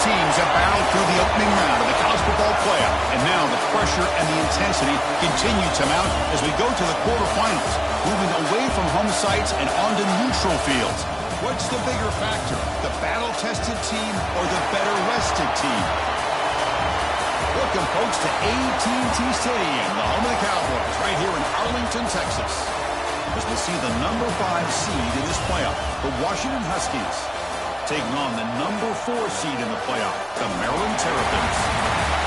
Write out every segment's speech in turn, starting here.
teams have battled through the opening round of the college football playoff, and now the pressure and the intensity continue to mount as we go to the quarterfinals, moving away from home sites and onto neutral fields. What's the bigger factor, the battle-tested team or the better-rested team? Welcome, folks, to AT&T Stadium, the home of the Cowboys, right here in Arlington, Texas, as we see the number 5 seed in this playoff, the Washington Huskies, taking on the number 4 seed in the playoff, the Maryland Terrapins.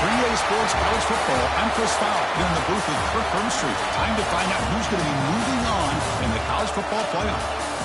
3A Sports College Football, I'm Chris Fowler, here in the booth with Kirk Hermstreet. Time to find out who's going to be moving on in the college football playoff.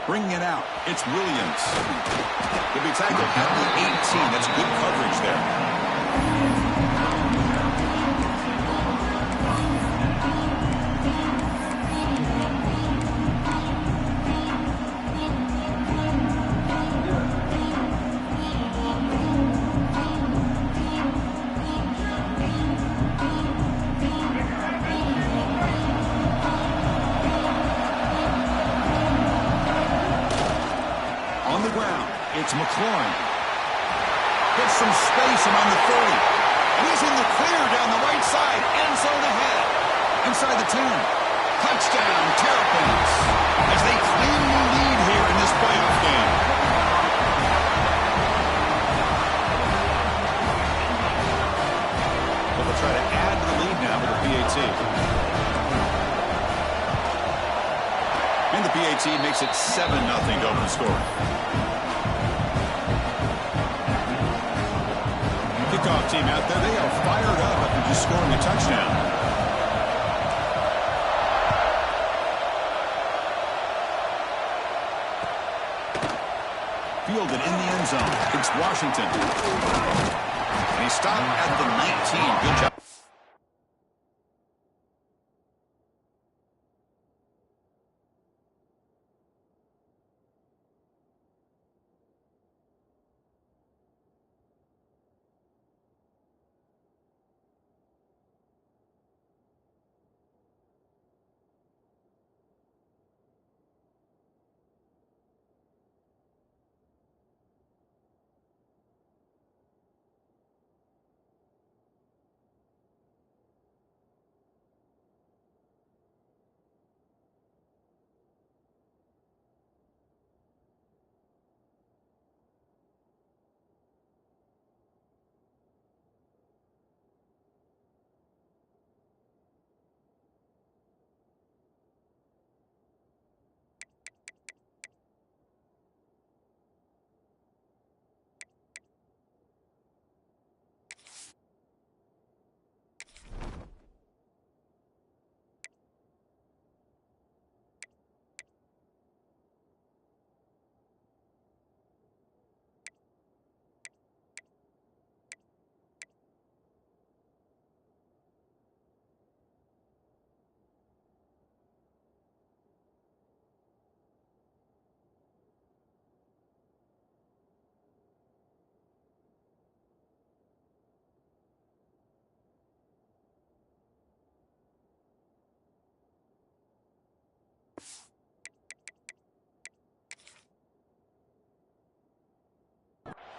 Bringing it out, it's Williams. He'll be tackled at the 18. That's good coverage there. It's McLaurin. Gets some space around the 30. And he's in the clear down the right side. End zone ahead. Inside the 10. Touchdown, Terrapins. As they claim the lead here in this playoff game. But they'll try to add to the lead now with the PAT. And the PAT makes it 7-0 to open the score. Kickoff team out there, they are fired up after just scoring a touchdown. Fielded in the end zone. It's Washington. And he stopped at the 19. Good job.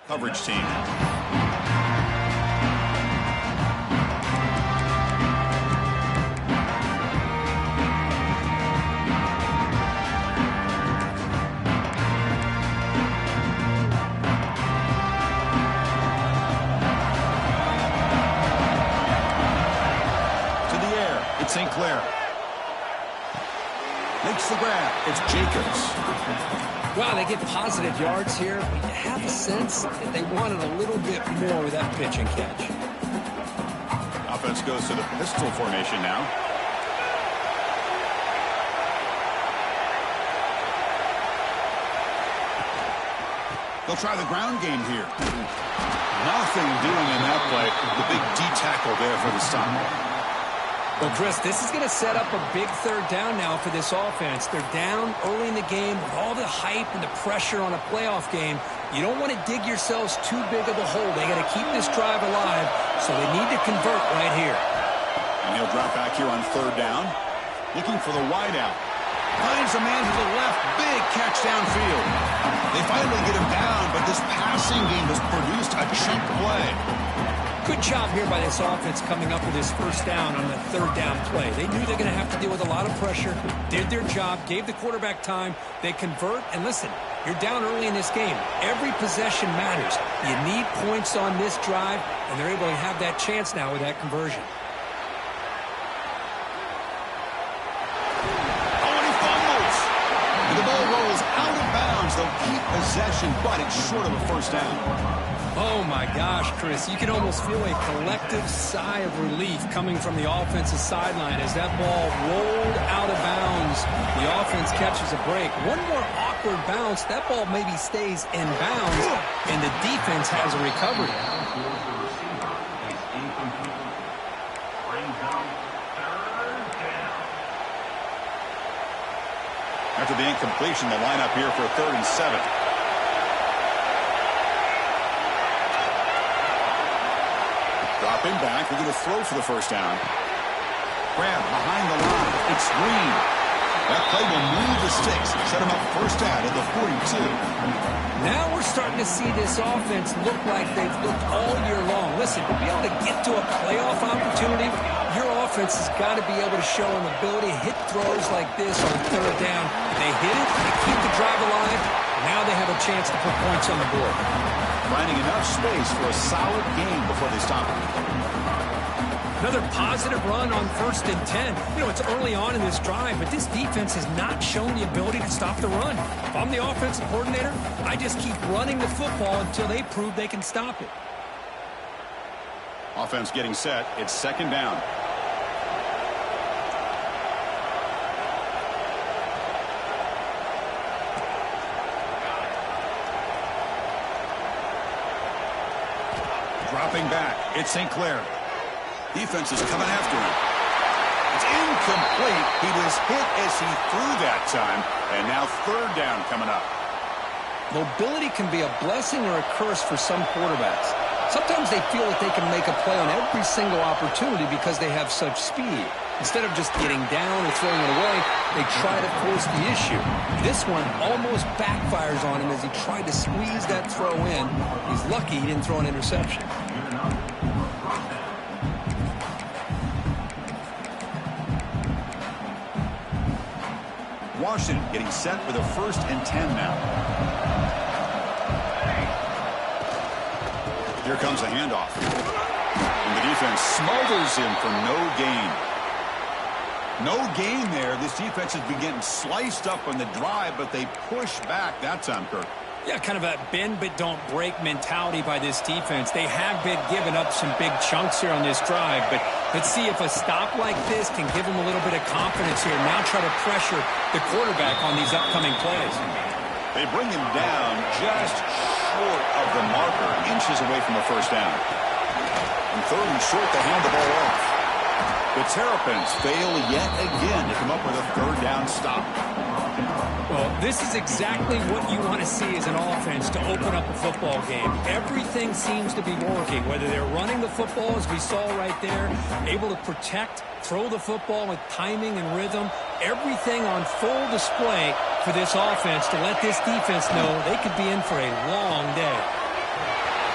Coverage team. To the air, it's St. Clair. Makes the grab, it's Jacobs. Wow, they get positive yards here, but you have a sense that they wanted a little bit more with that pitch and catch. Offense goes to the pistol formation now. They'll try the ground game here. Nothing doing in that play. The big D tackle there for the stop. Well, Chris, this is going to set up a big third down now for this offense. They're down early in the game with all the hype and the pressure on a playoff game. You don't want to dig yourselves too big of a hole. They got to keep this drive alive, so they need to convert right here. And he'll drop back here on third down, looking for the wideout. Finds a man to the left. Big catch downfield. They finally get him down, but this passing game has produced a chunk play. Good job here by this offense coming up with this first down on the third down play. They knew they're going to have to deal with a lot of pressure, did their job, gave the quarterback time. They convert, and listen, you're down early in this game. Every possession matters. You need points on this drive, and they're able to have that chance now with that conversion. Oh, and he fumbles. And the ball rolls out of bounds. They'll keep possession, but it's short of a first down. Oh, my gosh, Chris. You can almost feel a collective sigh of relief coming from the offensive sideline as that ball rolled out of bounds. The offense catches a break. One more awkward bounce. That ball maybe stays in bounds, and the defense has a recovery. After the incompletion, the lineup here for 3rd and 7. Dropping back, we're going to throw for the first down. Grab behind the line. It's Green. That play will move the sticks. Set him up first down at the 42. Now we're starting to see this offense look like they've looked all year long. Listen, to be able to get to a playoff opportunity, your offense has got to be able to show an ability to hit throws like this on third down. They hit it, they keep the drive alive. Now they have a chance to put points on the board. Finding enough space for a solid game before they stop it. Another positive run on 1st and 10. You know, it's early on in this drive, but this defense has not shown the ability to stop the run. If I'm the offensive coordinator, I just keep running the football until they prove they can stop it. Offense getting set. It's 2nd down. Dropping back. It's St. Clair. Defense is coming after him. It's incomplete. He was hit as he threw that time. And now 3rd down coming up. Mobility can be a blessing or a curse for some quarterbacks. Sometimes they feel that they can make a play on every single opportunity because they have such speed. Instead of just getting down or throwing it away, they try to force the issue. This one almost backfires on him as he tried to squeeze that throw in. He's lucky he didn't throw an interception. Washington getting set with a 1st and 10 now. Here comes a handoff. And the defense smothers him for no gain. No gain there. This defense has been getting sliced up on the drive, but they push back that time, Kirk. Yeah, kind of a bend but don't break mentality by this defense. They have been giving up some big chunks here on this drive, but let's see if a stop like this can give them a little bit of confidence here. Now try to pressure the quarterback on these upcoming plays. They bring him down just short of the marker, inches away from the first down. And 3rd and short, they hand the ball off. The Terrapins fail yet again to come up with a 3rd down stop. Well, this is exactly what you want to see as an offense to open up a football game. Everything seems to be working, whether they're running the football, as we saw right there, able to protect, throw the football with timing and rhythm, everything on full display for this offense to let this defense know they could be in for a long day.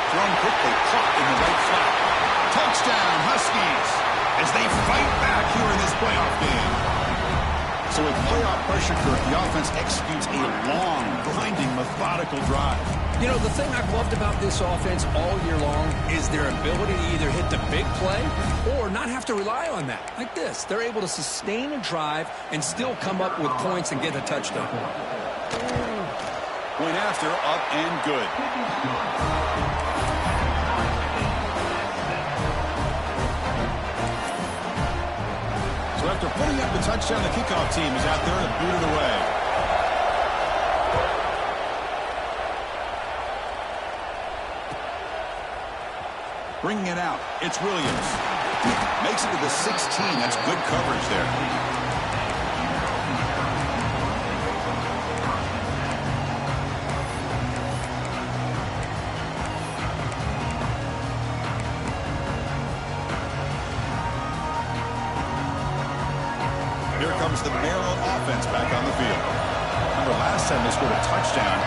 Thrown quickly, caught in the right flat. Touchdown, Huskies, as they fight back here in this playoff game. So with playoff pressure, Kirk, the offense executes a long, grinding, methodical drive. You know, the thing I've loved about this offense all year long is their ability to either hit the big play or not have to rely on that. Like this, they're able to sustain a drive and still come up with points and get a touchdown. Point after, up and good. So after putting up the touchdown, the kickoff team is out there to boot it away. Bringing it out, it's Williams. Makes it to the 16. That's good coverage there. Here comes the Maryland offense back on the field. Remember, last time they scored a touchdown.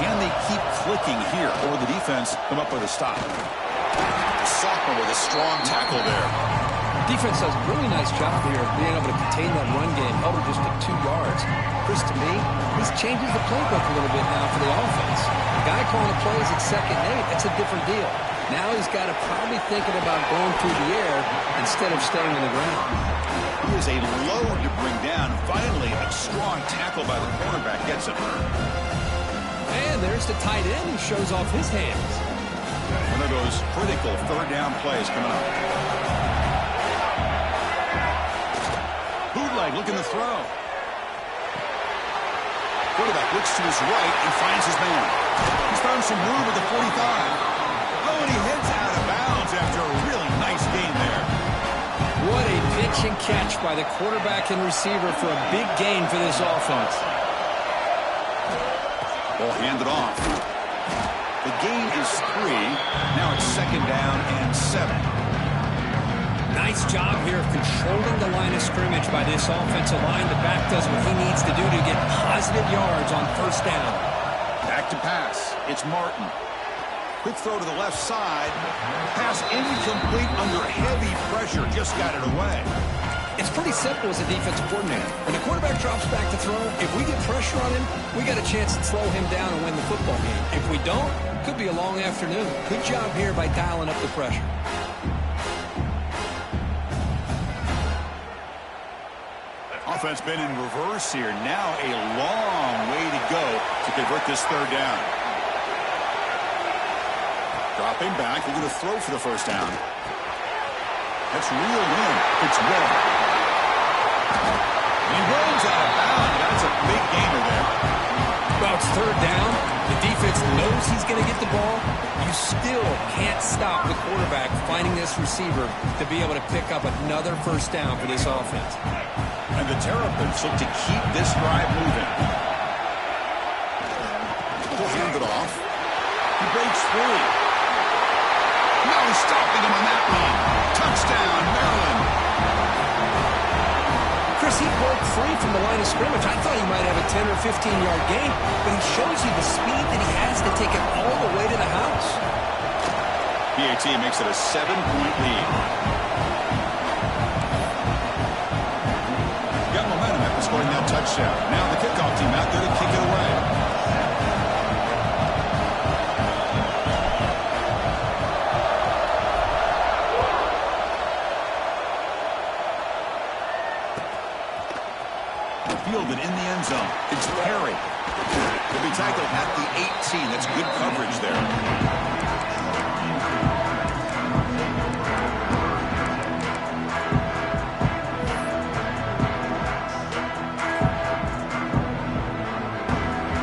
Can they keep clicking here, or the defense come up with a stop? The sophomore with a strong tackle there. Defense does a really nice job here of being able to contain that run game, held it just at 2 yards. Chris, to me, this changes the playbook a little bit now for the offense. The guy calling the plays at 2nd and 8, that's a different deal. Now he's got to probably thinking about going through the air instead of staying on the ground. He is a load to bring down. Finally, a strong tackle by the cornerback gets it. And there's the tight end who shows off his hands. One of those critical 3rd down plays coming up. Bootleg looking to throw. Quarterback looks to his right and finds his man. He's found some room at the 45. Oh, and he heads out of bounds after a really nice game there. What a pitch and catch by the quarterback and receiver for a big gain for this offense. Ball handed off. The gain is 3. Now it's 2nd down and 7. Nice job here of controlling the line of scrimmage by this offensive line. The back does what he needs to do to get positive yards on 1st down. Back to pass. It's Martin. Quick throw to the left side. Pass incomplete under heavy pressure. Just got it away. It's pretty simple as a defensive coordinator. When the quarterback drops back to throw, if we get pressure on him, we got a chance to slow him down and win the football game. If we don't, it could be a long afternoon. Good job here by dialing up the pressure. Offense been in reverse here. Now a long way to go to convert this 3rd down. Dropping back, looking to throw for the 1st down. That's reeled in. It's Webb. And he rolls out of bounds. That's a big gainer there. Well, it's 3rd down. The defense knows he's going to get the ball. You still can't stop the quarterback finding this receiver to be able to pick up another 1st down for this offense. And the Terrapins look to keep this drive moving. He'll hand it off. He breaks free. No stopping him on that one. Touchdown, Maryland. Chris, he broke free from the line of scrimmage. I thought he might have a 10 or 15-yard gain, but he shows you the speed that he has to take it all the way to the house. PAT makes it a 7-point lead. Got momentum after scoring that touchdown. Now the kickoff team out there to kick it away. Fielded in the end zone. It's Perry. He'll be tackled at the 18. That's good coverage there.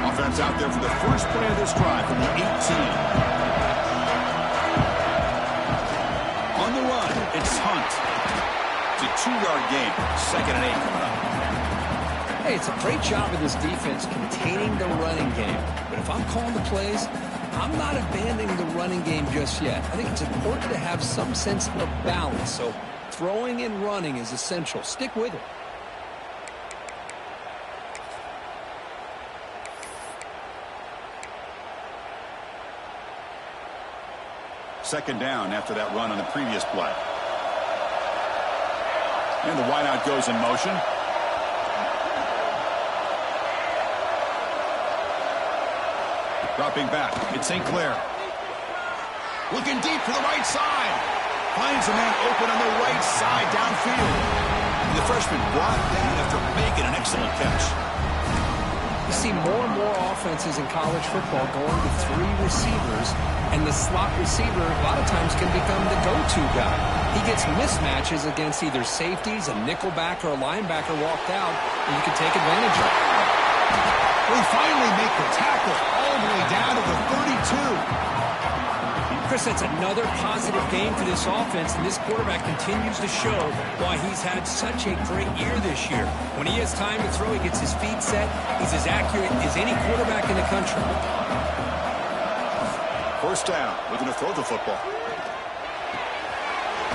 Offense out there for the first play of this drive from the 18. On the run, it's Hunt. It's a 2-yard gain. 2nd and 8 coming up. Hey, it's a great job of this defense containing the running game. But if I'm calling the plays, I'm not abandoning the running game just yet. I think it's important to have some sense of balance. So throwing and running is essential. Stick with it. Second down after that run on the previous play. And the wideout goes in motion. Dropping back, it's St. Clair. Looking deep to the right side. Finds a man open on the right side downfield. And the freshman brought down after making an excellent catch. You see more and more offenses in college football going to 3 receivers, and the slot receiver a lot of times can become the go-to guy. He gets mismatches against either safeties, a nickelback, or a linebacker walked out, and you can take advantage of it. We finally make the tackle all the way down to the 32. Chris, that's another positive game for this offense, and this quarterback continues to show why he's had such a great year this year. When he has time to throw, he gets his feet set. He's as accurate as any quarterback in the country. First down, looking to throw the football.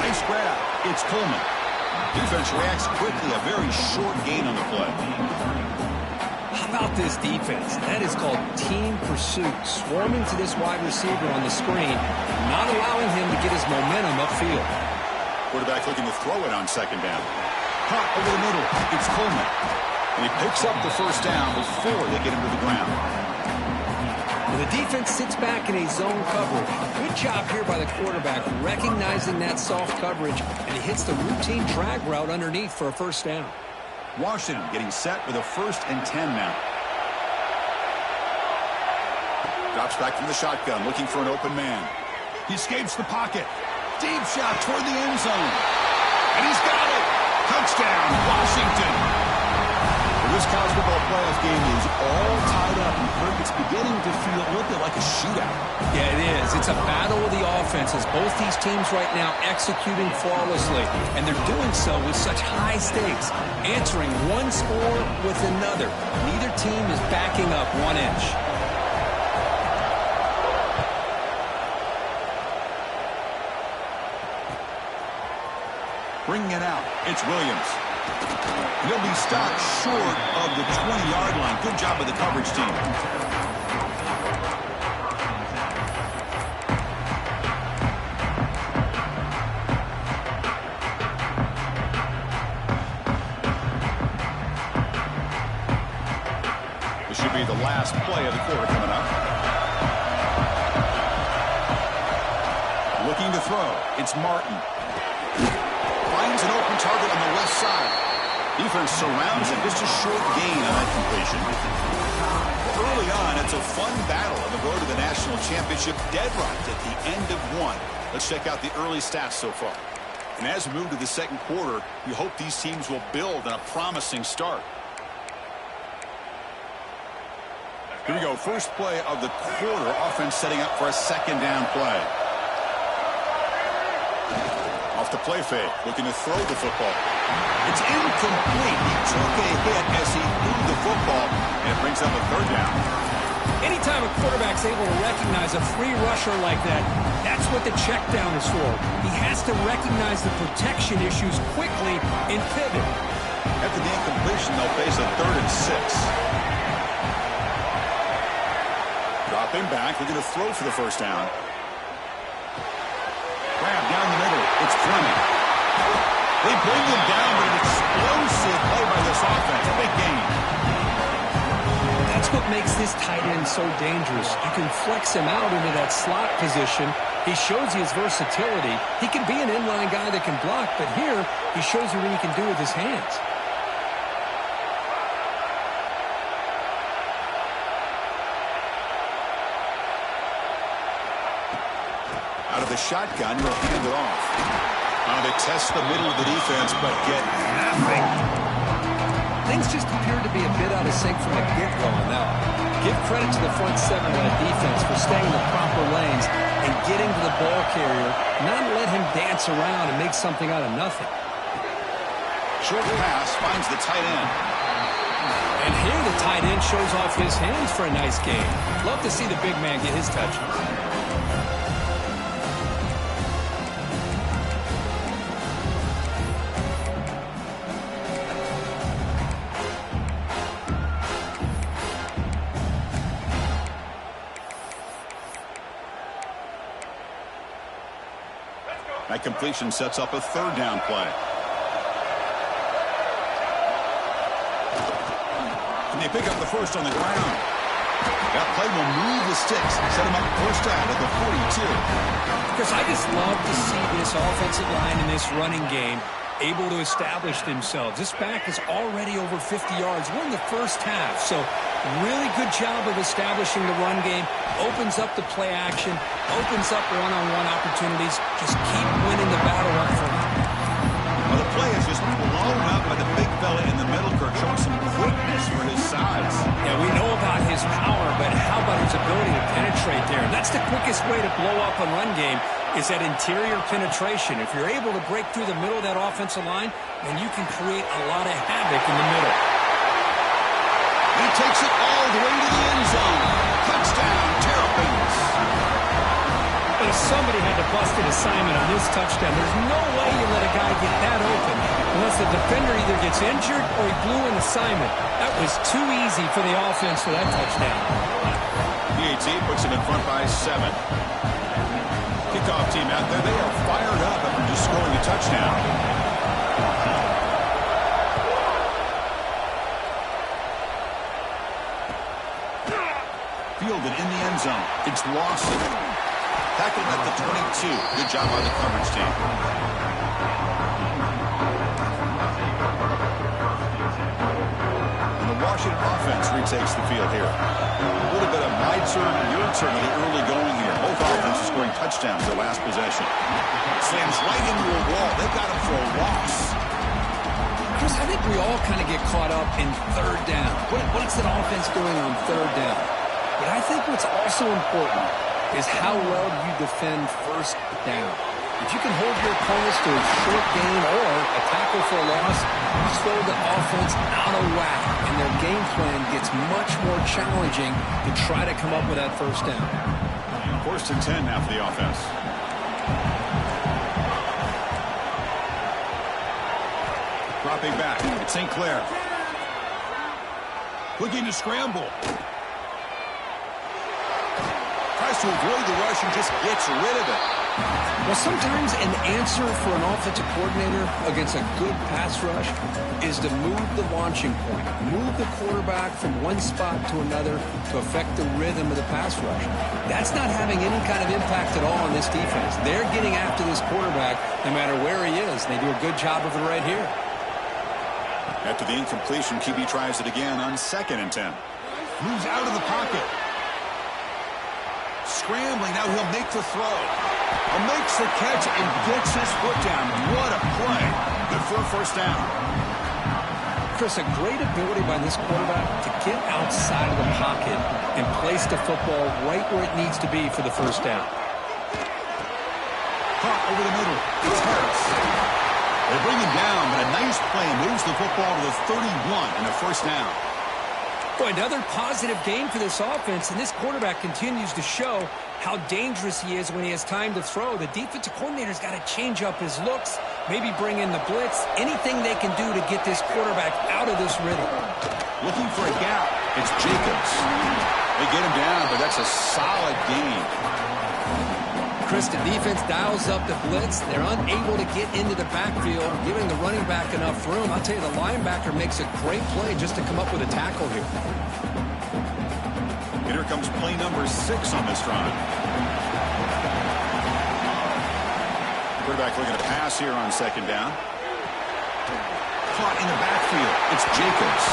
Nice grab. It's Coleman. Defense reacts quickly. A very short gain on the play. How about this defense? That is called team pursuit. Swarming to this wide receiver on the screen, not allowing him to get his momentum upfield. Quarterback looking to throw it on second down. Hot over the middle. It's Coleman. And he picks up the first down before they get him to the ground. The defense sits back in a zone coverage. Good job here by the quarterback, recognizing that soft coverage, and he hits the routine drag route underneath for a first down. Washington getting set with a 1st and 10 now. Drops back from the shotgun, looking for an open man. He escapes the pocket. Deep shot toward the end zone. And he's got it. Touchdown, Washington. This college football playoff game is all tied up. It's beginning to feel a little bit like a shootout. Yeah, it is. It's a battle of the offenses. Both these teams right now executing flawlessly, and they're doing so with such high stakes, answering one score with another. Neither team is backing up 1 inch. Bringing it out, it's Williams. He'll be stopped short of the 20-yard line. Good job by the coverage team. This should be the last play of the quarter coming up. Looking to throw. It's Martin. Finds an open target on the left side. Defense surrounds him. Just a short gain on that completion. Early on, it's a fun battle on the road to the national championship. Dead right at the end of one. Let's check out the early stats so far. And as we move to the second quarter, we hope these teams will build on a promising start. Here we go. First play of the quarter. Offense setting up for a second down play. Off the play fake, looking to throw the football. It's incomplete. He took a hit as he threw the football, and it brings up a third down. Anytime a quarterback's able to recognize a free rusher like that, that's what the check down is for. He has to recognize the protection issues quickly and pivot. After the incompletion, they'll face a 3rd and 6. Dropping back, looking to throw for the first down. Grab down the middle. It's Fleming. They bring him down, but an explosive play by this offense. A big gain. That's what makes this tight end so dangerous. You can flex him out into that slot position. He shows you his versatility. He can be an inline guy that can block, but here he shows you what he can do with his hands. Out of the shotgun, he'll hand it off. They test the middle of the defense, but get nothing. Things just appear to be a bit out of sync from the get-go on that one. Give credit to the front seven of that defense for staying in the proper lanes and getting to the ball carrier, not let him dance around and make something out of nothing. Short pass finds the tight end. And here the tight end shows off his hands for a nice game. Love to see the big man get his touches. That completion sets up a 3rd down play. And they pick up the first on the ground. That play will move the sticks, set them up first down at the 42. Because I just love to see this offensive line in this running game able to establish themselves. This back is already over 50 yards. We're in the first half, so really good job of establishing the run game. Opens up the play action, opens up one-on-one opportunities. Just keep winning the battle up front. Well, the play is just blown up by the big fella in the middle, Kirk, showing some quickness for his size. Yeah, we know about his power, but how about his ability to penetrate there? That's the quickest way to blow up and run game is that interior penetration. If you're able to break through the middle of that offensive line, then you can create a lot of havoc in the middle. He takes it all the way to the end zone. Touchdown, Terrapins. But if somebody had to bust an assignment on this touchdown, there's no way you let a guy get that open unless the defender either gets injured or he blew an assignment. That was too easy for the offense for that touchdown. PAT puts it in front by 7. Kickoff team out there, they are fired up after just scoring a touchdown. Fielded in the end zone. It's Lawson. Tackled at the 22. Good job by the coverage team. And the Washington offense retakes the field here. A little bit of my turn and your turn in the early going here. Both offenses scoring touchdowns their last possession. Slams right into a wall. They got him for a loss. Chris, I think we all kind of get caught up in third down. What's that offense doing on third down? But I think what's also important is how well you defend first down. If you can hold your opponents to a short gain or a tackle for a loss, you throw the offense out of whack, and their game plan gets much more challenging to try to come up with that first down. First and 10 now for the offense. Dropping back. It's St. Clair. Looking to scramble. Tries to avoid the rush and just gets rid of it. Well, sometimes an answer for an offensive coordinator against a good pass rush is to move the launching point, move the quarterback from one spot to another to affect the rhythm of the pass rush. That's not having any kind of impact at all on this defense. They're getting after this quarterback no matter where he is. They do a good job of it right here. After the incompletion, QB tries it again on 2nd and 10. Moves out of the pocket. Scrambling, now he'll make the throw. Makes the catch and gets his foot down. What a play. Good for a first down. Chris, a great ability by this quarterback to get outside of the pocket and place the football right where it needs to be for the first down. Caught over the middle. It's Harris. They bring him down, but a nice play moves the football to the 31 and a first down. Boy, another positive game for this offense, and this quarterback continues to show how dangerous he is when he has time to throw. The defensive coordinator's got to change up his looks, maybe bring in the blitz, anything they can do to get this quarterback out of this rhythm. Looking for a gap. It's Jacobs. They get him down, but that's a solid gain. Chris, the defense dials up the blitz. They're unable to get into the backfield, giving the running back enough room. I'll tell you, the linebacker makes a great play just to come up with a tackle here. And here comes play number 6 on this drive. Quarterback looking to pass here on 2nd down. Caught in the backfield. It's Jacobs.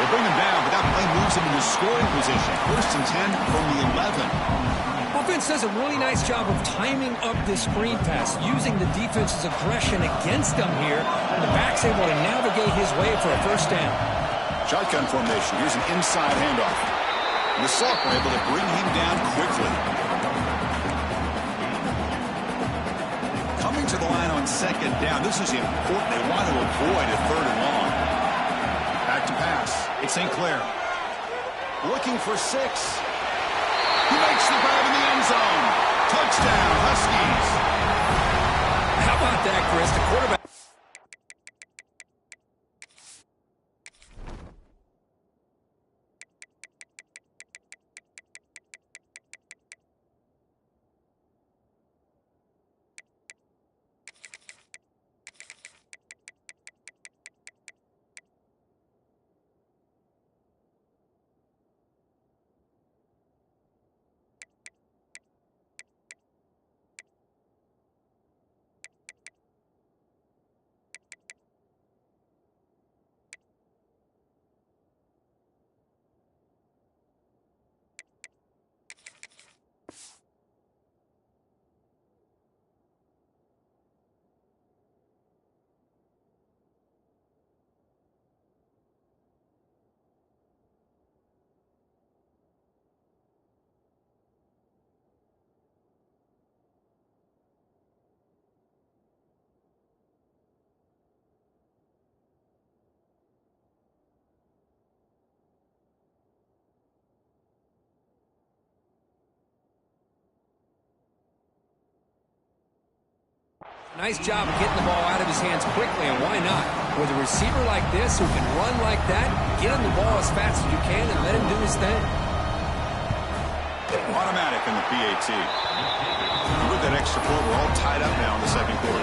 They bring him down, but that play moves him into scoring position. 1st and 10 from the 11. Offense does a really nice job of timing up this screen pass, using the defense's aggression against them here. And the back's able to navigate his way for a first down. Shotgun formation. Here's an inside handoff. And the sophomore able to bring him down quickly. Coming to the line on 2nd down. This is important. They want to avoid a 3rd and long. Back to pass. It's St. Clair. Looking for 6. He makes the grab in the end zone. Touchdown, Huskies. How about that, Chris? The quarterback. Nice job of getting the ball out of his hands quickly, and why not? With a receiver like this who can run like that, get him the ball as fast as you can and let him do his thing. Automatic in the PAT. With that extra point, we're all tied up now in the second quarter.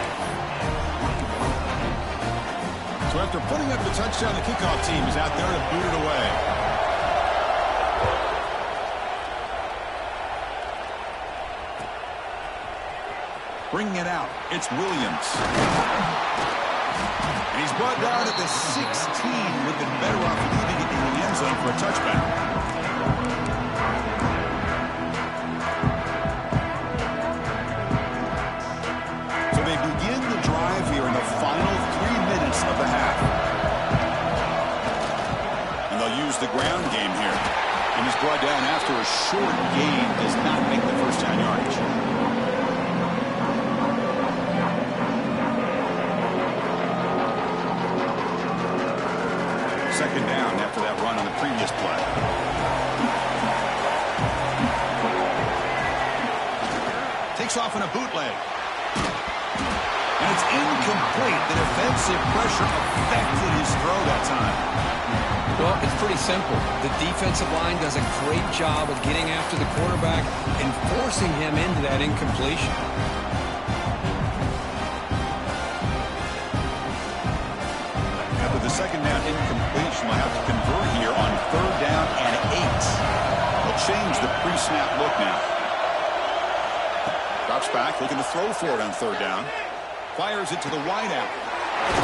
So after putting up the touchdown, the kickoff team is out there to boot it away. Bringing it out, it's Williams. And he's brought down at the 16. Would have been better off leaving it in the end zone for a touchback. So they begin the drive here in the final 3 minutes of the half. And they'll use the ground game here. And he's brought down after a short gain, does not make the first down yardage. Second down after that run on the previous play. Takes off in a bootleg. And it's incomplete. The defensive pressure affected his throw that time. Well, it's pretty simple. The defensive line does a great job of getting after the quarterback and forcing him into that incompletion. After the second down incompletion, they'll have to convert here on third down and 8. They'll change the pre-snap look now. Drops back, looking to throw for it on third down. Fires it to the wideout.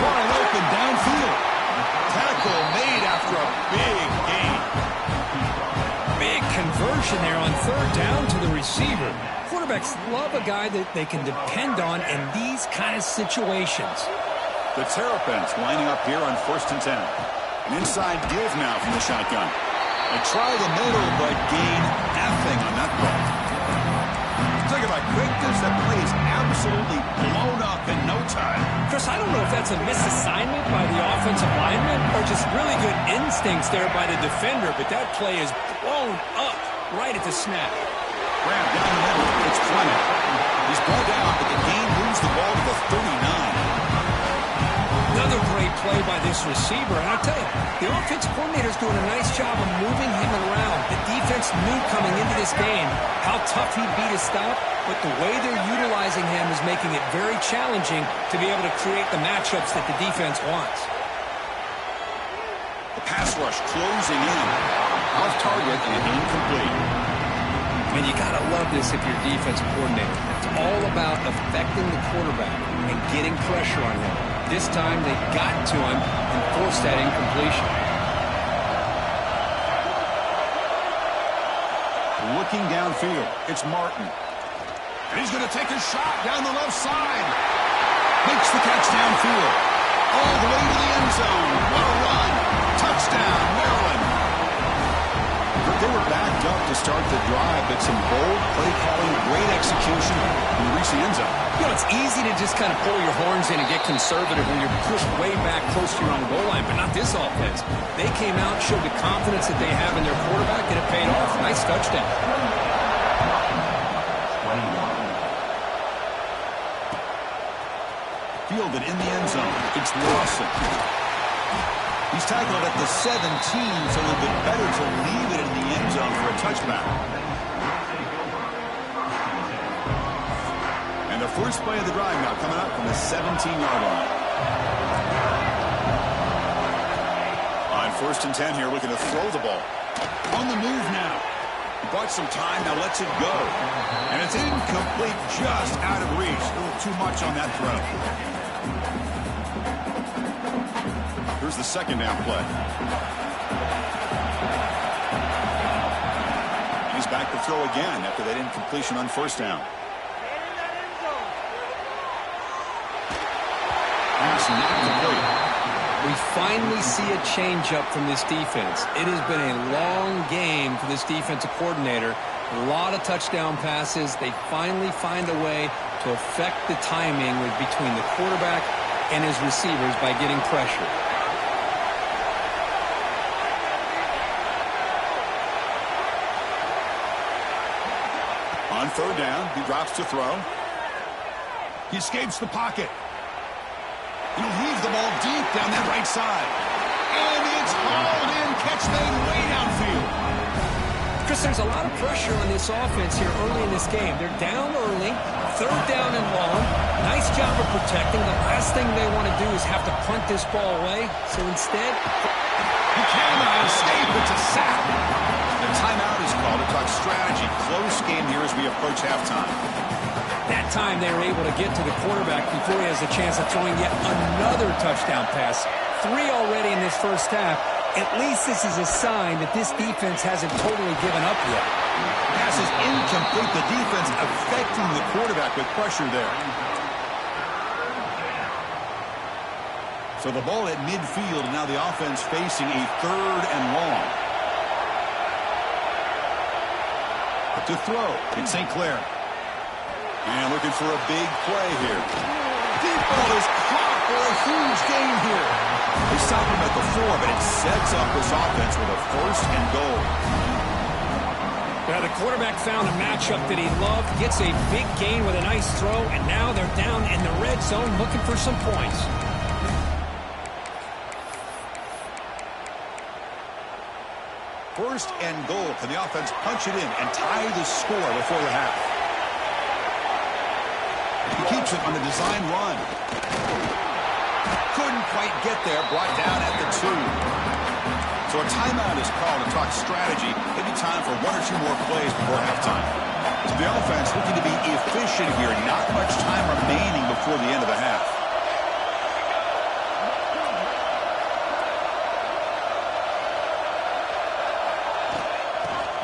Wide open downfield. Tackle made after a big gain. Big conversion there on third down to the receiver. Quarterbacks love a guy that they can depend on in these kind of situations. The Terrapins lining up here on 1st and 10. An inside give now from the shotgun. They try the middle, but gain nothing on that play. Talk about quickness, that play is absolutely blown up in no time. Chris, I don't know if that's a misassignment by the offensive lineman or just really good instincts there by the defender, but that play is blown up right at the snap. Grab down the middle, it's Clement. He's brought down, but the gain moves the ball to the 39. Another great play by this receiver. And I'll tell you, the offensive coordinator's doing a nice job of moving him around. The defense knew coming into this game how tough he'd be to stop, but the way they're utilizing him is making it very challenging to be able to create the matchups that the defense wants. The pass rush closing in. Off target and incomplete. And you got to love this if you're defensive coordinator. It's all about affecting the quarterback and getting pressure on him. This time they got to him and forced that incompletion. Looking downfield, it's Martin. And he's going to take a shot down the left side. Makes the catch downfield. All the way to the end zone. What a run. Touchdown, Maryland. But they were backed up to start the drive, but some bold play calling, great execution, and reach the end zone. You know, it's easy to just kind of pull your horns in and get conservative when you're pushed way back close to your own goal line, but not this offense. They came out, showed the confidence that they have in their quarterback, and it paid off. Nice touchdown. Fielded in the end zone. It's Lawson. He's tackled at the 17, so a little bit better to leave it in the end zone for a touchback. And the first play of the drive now coming up from the 17-yard line. On 1st and 10 here, looking to throw the ball. On the move now. He bought some time, now lets it go. And it's incomplete, just out of reach. A little too much on that throw. Here's the second down play. He's back to throw again after that incompletion on 1st down. Pass not complete. We finally see a change-up from this defense. It has been a long game for this defensive coordinator. A lot of touchdown passes. They finally find a way to affect the timing between the quarterback and his receivers by getting pressure. On 3rd down, he drops to throw. He escapes the pocket. He'll heave the ball deep down that right side. And it's hauled in. Catch made way downfield. Chris, there's a lot of pressure on this offense here early in this game. They're down early, third down and long. Nice job of protecting. The last thing they want to do is have to punt this ball away. So instead, he cannot escape. It's a sack. The timeout is called to talk strategy. Close game here as we approach halftime. that time they were able to get to the quarterback before he has a chance of throwing yet another touchdown pass. 3 already in this first half. At least this is a sign that this defense hasn't totally given up yet. Pass is incomplete. The defense affecting the quarterback with pressure there. So the ball at midfield, and now the offense facing a 3rd and long. To throw, it's St. Clair. And looking for a big play here. Deep ball is caught for a huge gain here. They stop him at the 4, but it sets up this offense with a 1st and goal. Now the quarterback found a matchup that he loved, gets a big gain with a nice throw, and now they're down in the red zone looking for some points. First and goal. Can the offense punch it in and tie the score before the half? He keeps it on the design run. Couldn't quite get there. Brought down at the 2. So a timeout is called to talk strategy. Maybe time for 1 or 2 more plays before halftime. So the offense looking to be efficient here. Not much time remaining before the end of the half.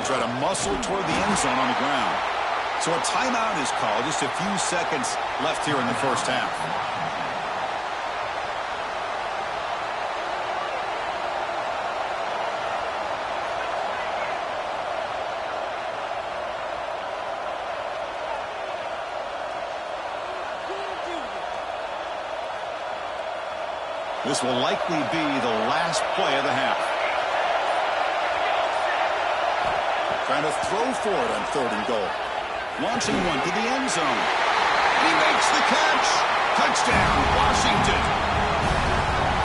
Try to muscle toward the end zone on the ground. So a timeout is called. Just a few seconds left here in the first half. This will likely be the last play of the half. Trying to throw for it on 3rd and goal. Launching one to the end zone. He makes the catch. Touchdown, Washington.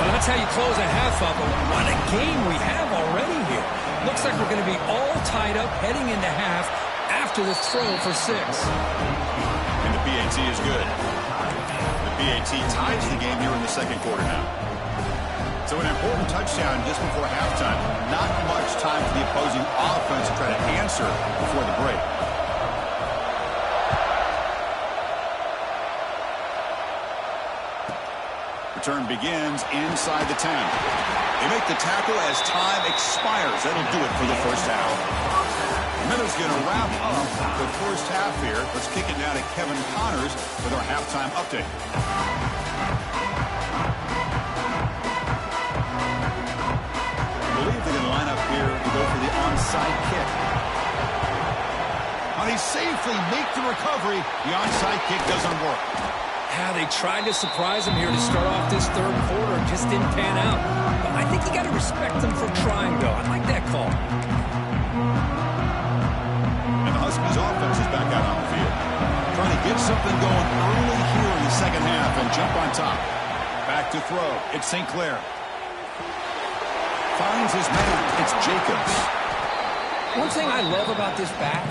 Well, that's how you close a half up. What a game we have already here. Looks like we're going to be all tied up heading into half after the throw for 6. And the PAT is good. The PAT ties the game here in the 2nd quarter now. So an important touchdown just before halftime. Not much time for the opposing offense to try to answer before the break. Return begins inside the 10. They make the tackle as time expires. That'll do it for the first half. Miller's going to wrap up the first half here. Let's kick it now to Kevin Connors with our halftime update. They're going to line up here to go for the onside kick. Now they safely make the recovery. The onside kick doesn't work. Yeah, they tried to surprise him here to start off this 3rd quarter. Just didn't pan out. But I think you got to respect them for trying, though. I like that call. And the Huskies offense is back out on the field. Trying to get something going early here in the 2nd half and jump on top. Back to throw. It's St. Clair. Finds his man. It's Jacobs. One thing I love about this back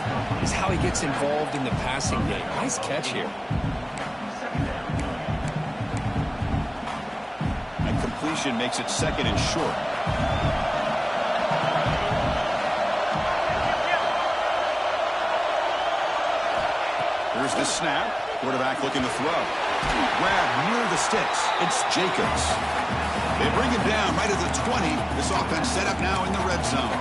is how he gets involved in the passing game. Nice catch here. And completion makes it 2nd and short. Here's the snap. Quarterback looking to throw. Grab near the sticks. It's Jacobs. They bring him down right at the 20. This offense set up now in the red zone.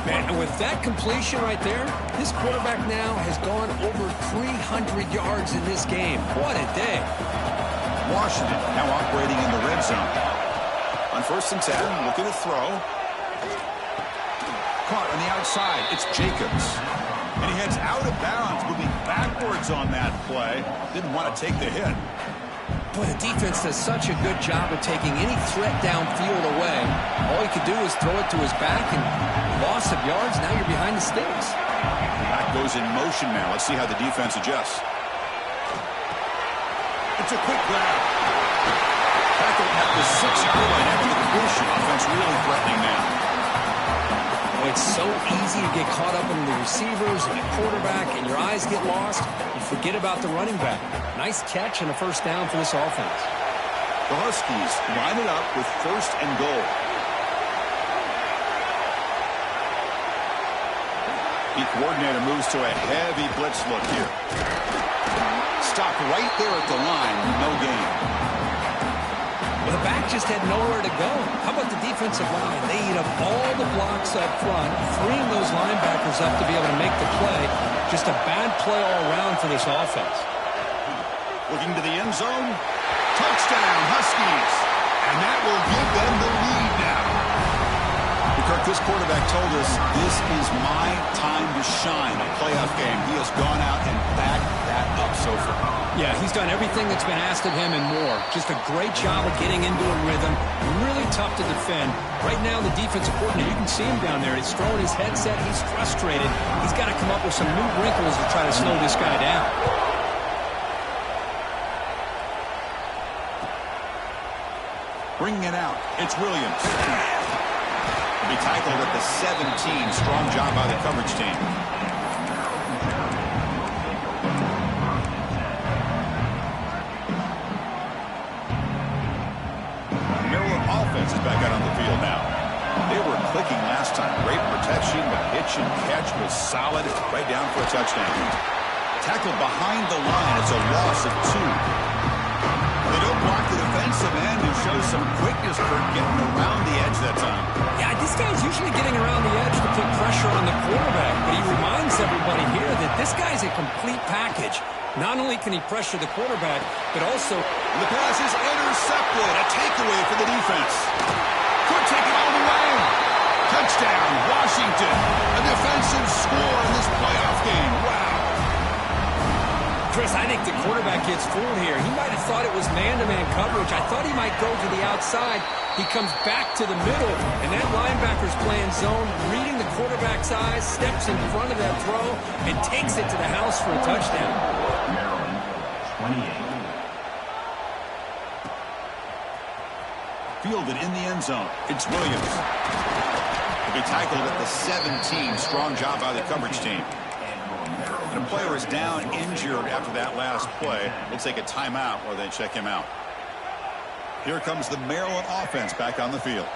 Man, and with that completion right there, this quarterback now has gone over 300 yards in this game. What a day. Washington now operating in the red zone. On 1st and 10, looking to throw. Caught on the outside. It's Jacobs. And he heads out of bounds, moving backwards on that play. Didn't want to take the hit. Boy, the defense does such a good job of taking any threat downfield away. All he could do is throw it to his back, and loss of yards, now you're behind the sticks. Back goes in motion now. Let's see how the defense adjusts. It's a quick grab. Tackle at the 6-yard line after the completion. Offense really threatening now. Oh, it's so easy to get caught up in the receivers and the quarterback, and your eyes get lost. You forget about the running back. Nice catch and a first down for this offense. The Huskies line it up with 1st and goal. The coordinator moves to a heavy blitz look here. Stopped right there at the line, no gain. Well, the back just had nowhere to go. How about the defensive line? They eat up all the blocks up front, freeing those linebackers up to be able to make the play. Just a bad play all around for this offense. Looking to the end zone. Touchdown, Huskies. And that will give them the lead now. Kirk, this quarterback told us this is my time to shine, a playoff game. He has gone out and backed that up so far. Yeah, he's done everything that's been asked of him and more. Just a great job of getting into a rhythm. Really tough to defend. Right now, the defensive coordinator, you can see him down there. He's throwing his headset. He's frustrated. He's got to come up with some new wrinkles to try to slow this guy down. Bringing it out, it's Williams. Be tackled at the 17. Strong job by the coverage team. Maryland offense is back out on the field now. They were clicking last time. Great protection. The hitch and catch was solid. Right down for a touchdown. Tackled behind the line. It's a loss of 2. They don't block the defensive end and show some quickness for getting around the edge that time. Yeah, this guy's usually getting around the edge to put pressure on the quarterback, but he reminds everybody here that this guy's a complete package. Not only can he pressure the quarterback, but also the pass is intercepted. A takeaway for the defense. Could take it all the way. Touchdown, Washington. A defensive score in this playoff game. Wow. Chris, I think the quarterback gets fooled here. He might have thought it was man-to-man coverage. I thought he might go to the outside. He comes back to the middle, and that linebacker's playing zone, reading the quarterback's eyes, steps in front of that throw, and takes it to the house for a touchdown. Maryland, 28. Fielded in the end zone. It's Williams. He'll be tackled at the 17. Strong job by the coverage team. And a player is down injured after that last play. We'll take a timeout while they check him out. Here comes the Maryland offense back on the field.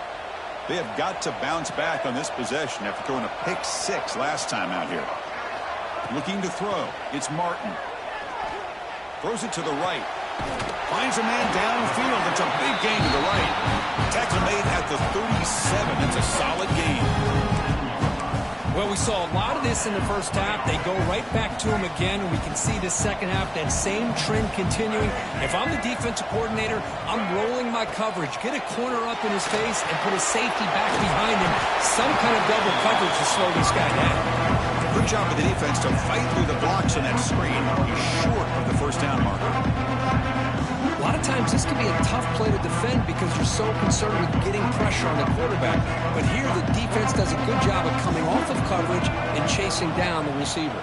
They have got to bounce back on this possession after throwing a pick 6 last time out here. Looking to throw. It's Martin. Throws it to the right. Finds a man downfield. It's a big gain to the right. Tackle made at the 37. That's a solid gain. Well, we saw a lot of this in the first half. They go right back to him again, and we can see the second half, that same trend continuing. If I'm the defensive coordinator, I'm rolling my coverage. Get a corner up in his face and put a safety back behind him. Some kind of double coverage to slow this guy down. Good job of the defense to fight through the blocks on that screen. He's short of the first down marker. A lot of times this can be a tough play to defend because you're so concerned with getting pressure on the quarterback. But here the defense does a good job of coming off of coverage and chasing down the receiver.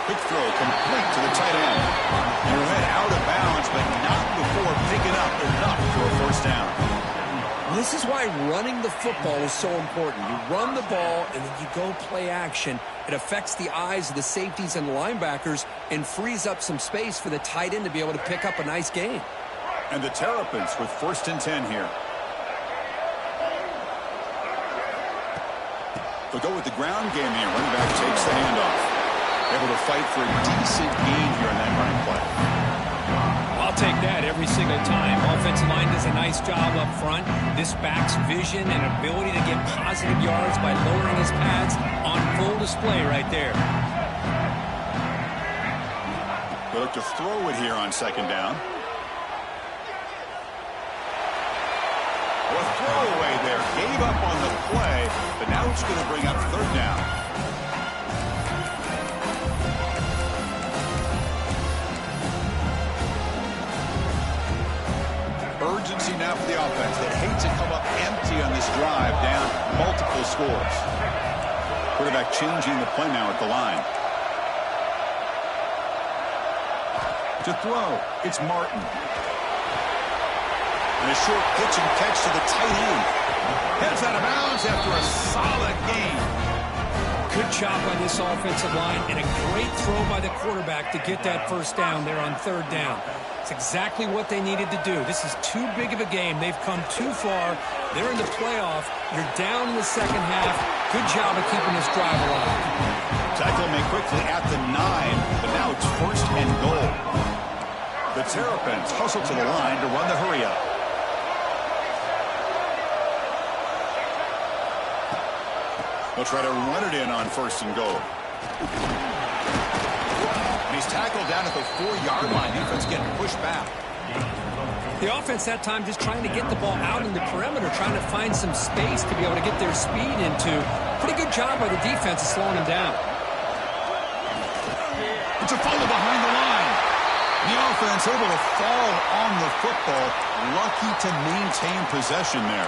Quick throw complete to the tight end. And went out of bounds, but not before picking up enough for a first down. This is why running the football is so important. You run the ball, and then you go play action. It affects the eyes of the safeties and the linebackers and frees up some space for the tight end to be able to pick up a nice gain. And the Terrapins with 1st and 10 here. They'll go with the ground game here. Running back takes the handoff. Able to fight for a decent gain here in that running play. I'll take that every single time. Offensive line does a nice job up front. This back's vision and ability to get positive yards by lowering his pads on full display right there. They look to throw it here on 2nd down. A throwaway there. Gave up on the play, but now it's going to bring up 3rd down. Urgency now for the offense. They hate to come up empty on this drive, down multiple scores. Quarterback changing the play now at the line. To throw, it's Martin. And a short pitch and catch to the tight end. Heads out of bounds after a solid gain. Good job by this offensive line and a great throw by the quarterback to get that first down there on third down. It's exactly what they needed to do. This is too big of a game. They've come too far. They're in the playoff. You're down in the second half. Good job of keeping this drive alive. Tackle made quickly at the 9, but now it's first and goal. The Terrapins hustle to the line to run the hurry-up. They'll try to run it in on first and goal. He's tackled down at the 4-yard line. Defense getting pushed back. The offense that time just trying to get the ball out in the perimeter, trying to find some space to be able to get their speed into. Pretty good job by the defense of slowing him down. It's a fumble behind the line. The offense able to fall on the football. Lucky to maintain possession there.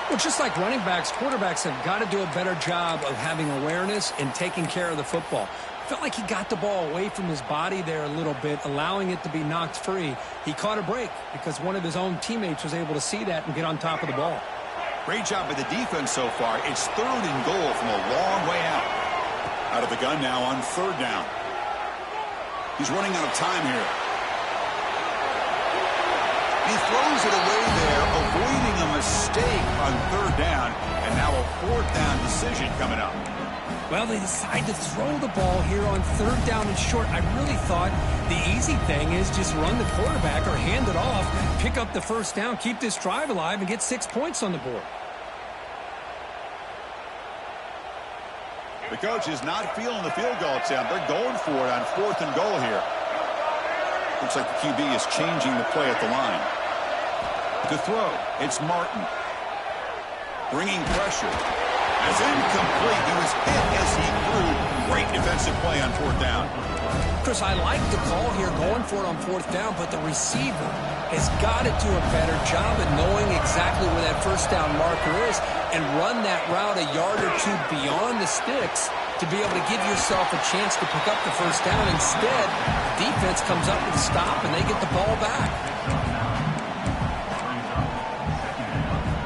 Well, just like running backs, quarterbacks have got to do a better job of having awareness and taking care of the football. Felt like he got the ball away from his body there a little bit, allowing it to be knocked free. He caught a break because one of his own teammates was able to see that and get on top of the ball. Great job by the defense so far. It's third and goal from a long way out. Out of the gun now on third down. He's running out of time here. He throws it away there, avoiding a mistake on third down, and now a fourth down decision coming up. Well, they decide to throw the ball here on third down and short. I really thought the easy thing is just run the quarterback or hand it off, pick up the first down, keep this drive alive, and get 6 points on the board. The coach is not feeling the field goal attempt. They're going for it on fourth and goal here. Looks like the QB is changing the play at the line. To throw, it's Martin. Bringing pressure. As incomplete, he was hit as he threw. Great defensive play on fourth down. Chris, I like the call here going for it on fourth down, but the receiver has got to do a better job of knowing exactly where that first down marker is and run that route a yard or two beyond the sticks to be able to give yourself a chance to pick up the first down. Instead, the defense comes up with a stop and they get the ball back.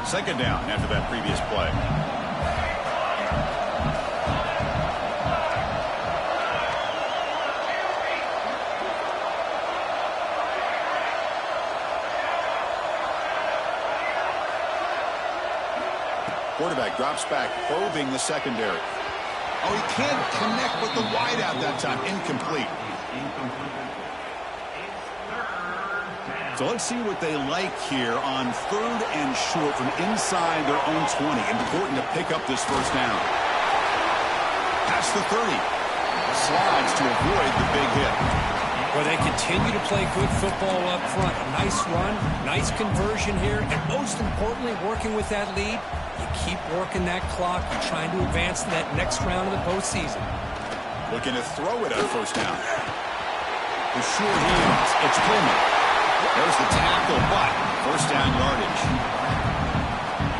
Second down after that previous play. Quarterback drops back, probing the secondary. Oh, he can't connect with the wideout that time. Incomplete. So let's see what they like here on third and short from inside their own 20. Important to pick up this first down. Past the 30. Slides to avoid the big hit. Where they continue to play good football up front. A nice run, nice conversion here, and most importantly, working with that lead, you keep working that clock. You're trying to advance to that next round of the postseason. Looking to throw it on first down. The short hands. It's Pullman. There's the tackle, but first down yardage.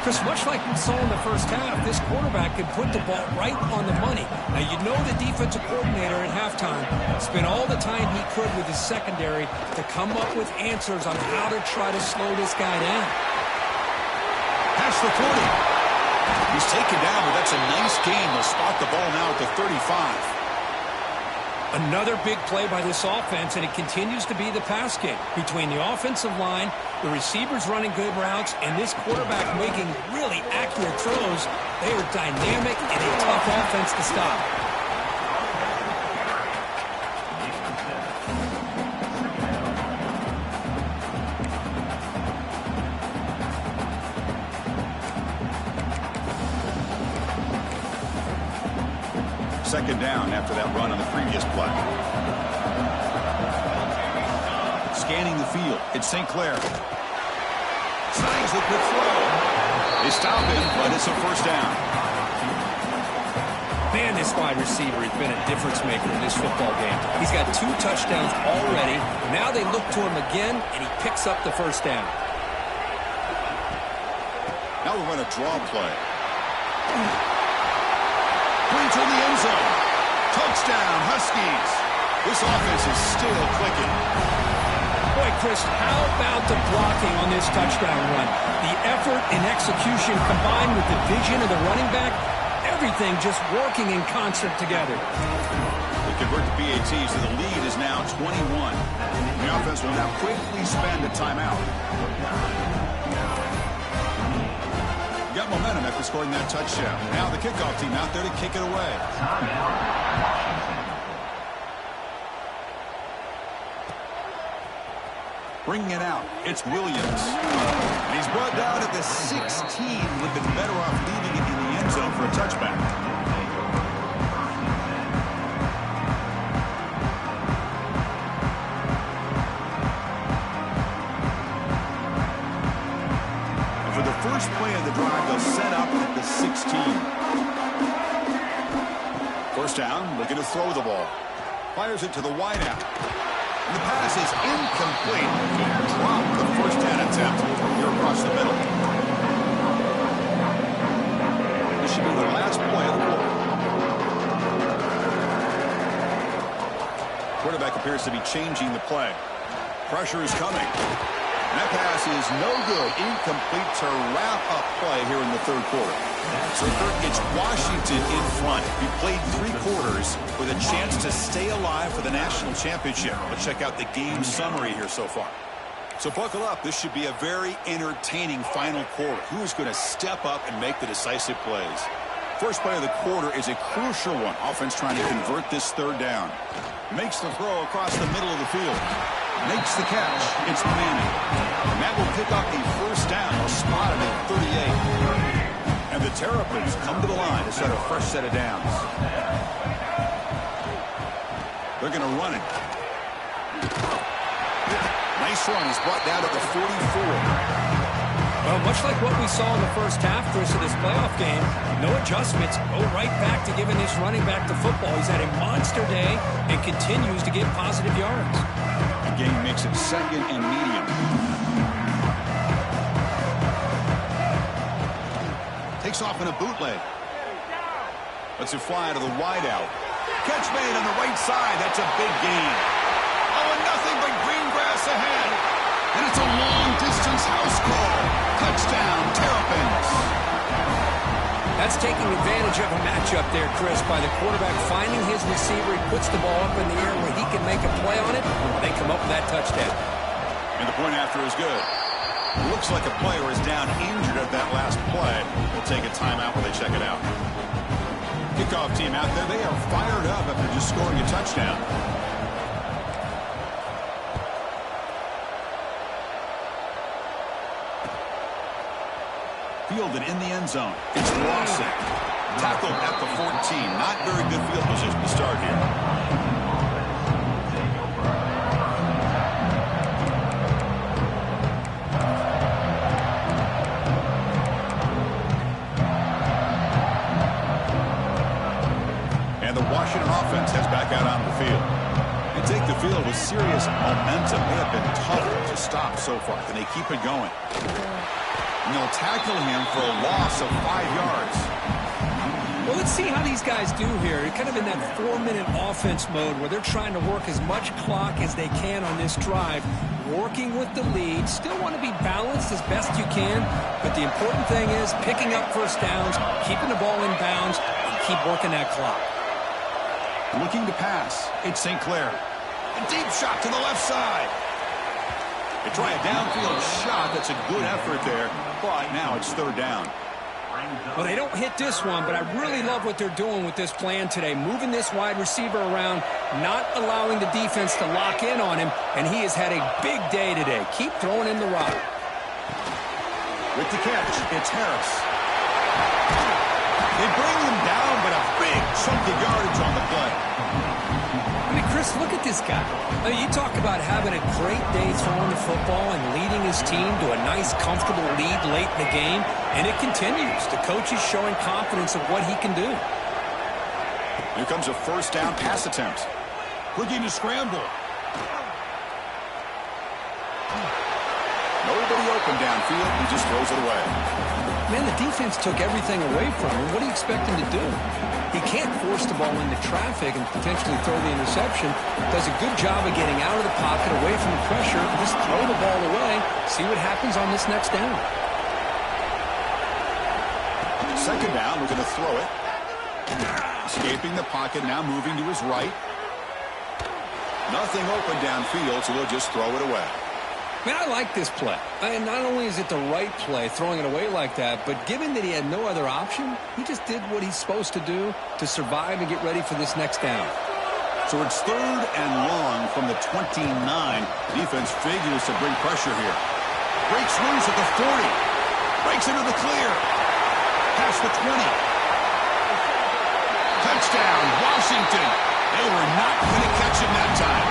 Chris, much like we saw in the first half, this quarterback can put the ball right on the money. Now, you know the defensive coordinator at halftime spent all the time he could with his secondary to come up with answers on how to try to slow this guy down. Past the 40. He's taken down, but that's a nice gain. They'll spot the ball now at the 35. Another big play by this offense, and it continues to be the pass game between the offensive line, the receivers running good routes, and this quarterback making really accurate throws. They are dynamic and a tough offense to stop. Second down after that run on the previous play. Scanning the field. It's St. Clair. Signs the quick throw. They stop him, but it's a first down. Man, this wide receiver has been a difference maker in this football game. He's got 2 touchdowns already. Now they look to him again, and he picks up the first down. Now we run a draw play. Points in the end zone. Touchdown, Huskies. This offense is still clicking. Boy, Chris, how about the blocking on this touchdown run? The effort and execution combined with the vision of the running back, everything just working in concert together. They convert the PATs, so the lead is now 21. The offense will now quickly spend a timeout. Got momentum after scoring that touchdown. Now the kickoff team out there to kick it away. Bringing it out, it's Williams. And he's brought down at the 16. Would have been better off leaving it in the end zone for a touchback. And for the first play of the drive, they'll set up at the 16. First down, looking to throw the ball. Fires it to the wideout. The pass is incomplete. Dropped the first down attempt here across the middle. This should be the last play of the quarter. Quarterback appears to be changing the play. Pressure is coming. And that pass is no good. Incomplete to wrap up play here in the third quarter. So it's Washington in front. He played 3 quarters with a chance to stay alive for the national championship. Let's check out the game summary here so far. So buckle up. This should be a very entertaining final quarter. Who is going to step up and make the decisive plays? First play of the quarter is a crucial one. Offense trying to convert this third down. Makes the throw across the middle of the field. Makes the catch. It's Manning. And that will pick up the first down. Spotted at 38. And the Terrapins come to the line to set a fresh set of downs. They're going to run it. Nice run. He's brought down at the 44. Well, much like what we saw in the first half, Chris, of this playoff game, no adjustments. Go right back to giving this running back the football. He's had a monster day and continues to get positive yards. The game makes it second and medium. Takes off in a bootleg. Lets it fly to the wideout. Catch made on the right side. That's a big gain. Oh, and nothing but green grass ahead. And it's a long-distance house call. Touchdown, Terrapins. That's taking advantage of a matchup there, Chris, by the quarterback finding his receiver. He puts the ball up in the air where he can make a play on it. They come up with that touchdown. And the point after is good. Looks like a player is down injured at that last play. They'll take a timeout while they check it out. Kickoff team out there. They are fired up after just scoring a touchdown. Fielded in the end zone. It's Lawson. Tackled at the 14. Not very good field position to start here. And the Washington offense heads back out onto the field. They take the field with serious momentum. They have been tough to stop so far. Can they keep it going? And they'll tackle him for a loss of 5 yards. Well, let's see how these guys do here. They're kind of in that 4-minute offense mode where they're trying to work as much clock as they can on this drive, working with the lead. Still want to be balanced as best you can, but the important thing is picking up first downs, keeping the ball in bounds, and keep working that clock. Looking to pass. It's St. Clair. A deep shot to the left side. They try a downfield shot. That's a good effort there, but now it's third down. Well, they don't hit this one, but I really love what they're doing with this plan today. Moving this wide receiver around, not allowing the defense to lock in on him, and he has had a big day today. Keep throwing in the rock. With the catch, it's Harris. They bring him down, but a big chunk of yardage on the play. I mean, Chris, look at this guy. I mean, you talk about having a great day throwing the football and leading his team to a nice, comfortable lead late in the game, and it continues. The coach is showing confidence of what he can do. Here comes a first down pass attempt. Looking to scramble. Nobody open downfield. He just throws it away. Man, the defense took everything away from him. What do you expect him to do? He can't force the ball into traffic and potentially throw the interception. Does a good job of getting out of the pocket, away from the pressure. Just throw the ball away. See what happens on this next down. Second down, we're going to throw it. Escaping the pocket, now moving to his right. Nothing open downfield, so he'll just throw it away. Man, I like this play. And not only is it the right play, throwing it away like that, but given that he had no other option, he just did what he's supposed to do to survive and get ready for this next down. So it's third and long from the 29. Defense figures to bring pressure here. Breaks loose at the 40. Breaks into the clear. Past the 20. Touchdown, Washington. They were not going to catch him that time.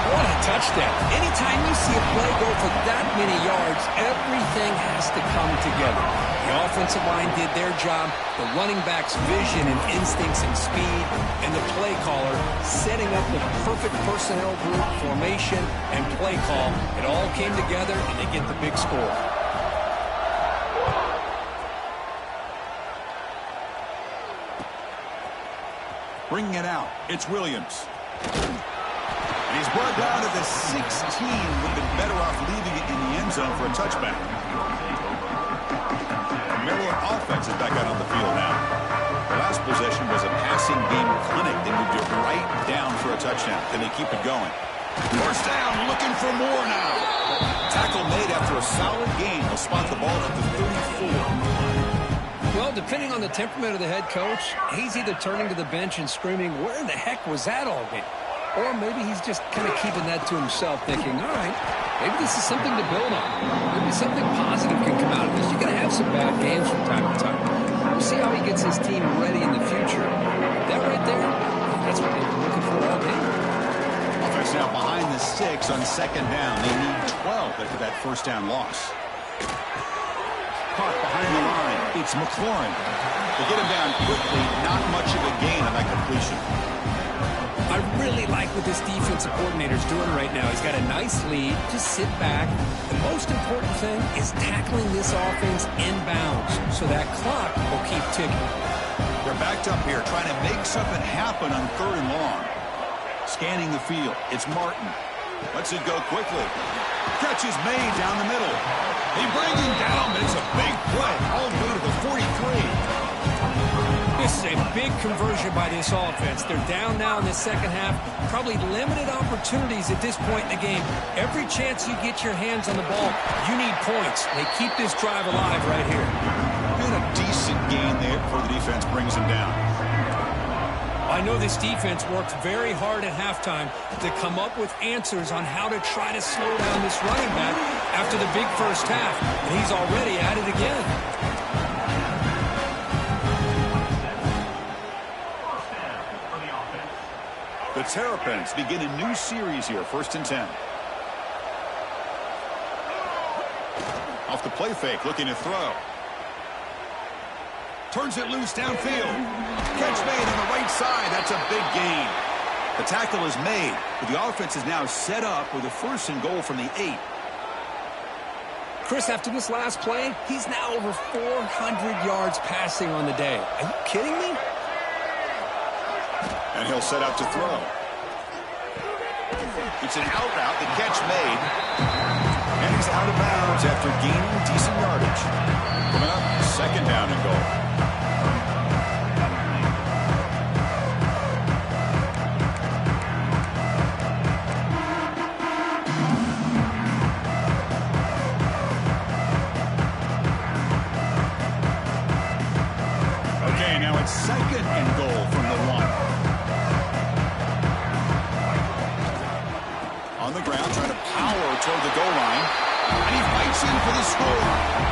What a touchdown. Anytime you see a play go for that many yards, everything has to come together. The offensive line did their job, the running back's vision and instincts and speed, and the play caller setting up the perfect personnel group, formation, and play call. It all came together, and they get the big score. Bringing it out, it's Williams. And he's brought down to the 16. Would have been better off leaving it in the end zone for a touchback. Maryland offense is back out on the field now. The last possession was a passing game clinic. They moved it right down for a touchdown. Can they keep it going? First down, looking for more now. Tackle made after a solid gain. He'll spot the ball at the 34. Well, depending on the temperament of the head coach, he's either turning to the bench and screaming, where in the heck was that all game? Or maybe he's just kind of keeping that to himself, thinking, all right, maybe this is something to build on. Maybe something positive can come out of this. You're going to have some bad games from time to time. We'll see how he gets his team ready in the future. That right there, that's what they've been looking for all game. Offense now behind the 6 on second down. They need 12 after that first down loss. Caught behind the line. It's McLaurin. They get him down quickly. Not much of a gain on that completion. I really like what this defensive coordinator is doing right now. He's got a nice lead. Just sit back. The most important thing is tackling this offense inbounds so that clock will keep ticking. They're backed up here trying to make something happen on third and long. Scanning the field. It's Martin. Lets it go quickly. Catch is made down the middle. They bring him down. Makes a big play. All the way to the 43. This is a big conversion by this offense. They're down now in the second half. Probably limited opportunities at this point in the game. Every chance you get your hands on the ball, you need points. They keep this drive alive right here. And a decent gain there before the defense brings him down. I know this defense worked very hard at halftime to come up with answers on how to try to slow down this running back after the big first half. And he's already at it again. The Terrapins begin a new series here, 1st and 10. Off the play fake, looking to throw. Turns it loose downfield. Catch made on the right side. That's a big gain. The tackle is made, but the offense is now set up with a 1st and goal from the 8. Chris, after this last play, he's now over 400 yards passing on the day. Are you kidding me? And he'll set out to throw. It's an out route, the catch made. And he's out of bounds after gaining decent yardage. Coming up, 2nd down and goal. Okay, now it's 2nd and goal from the 1. On the ground, trying to power toward the goal line. And he fights in for the score.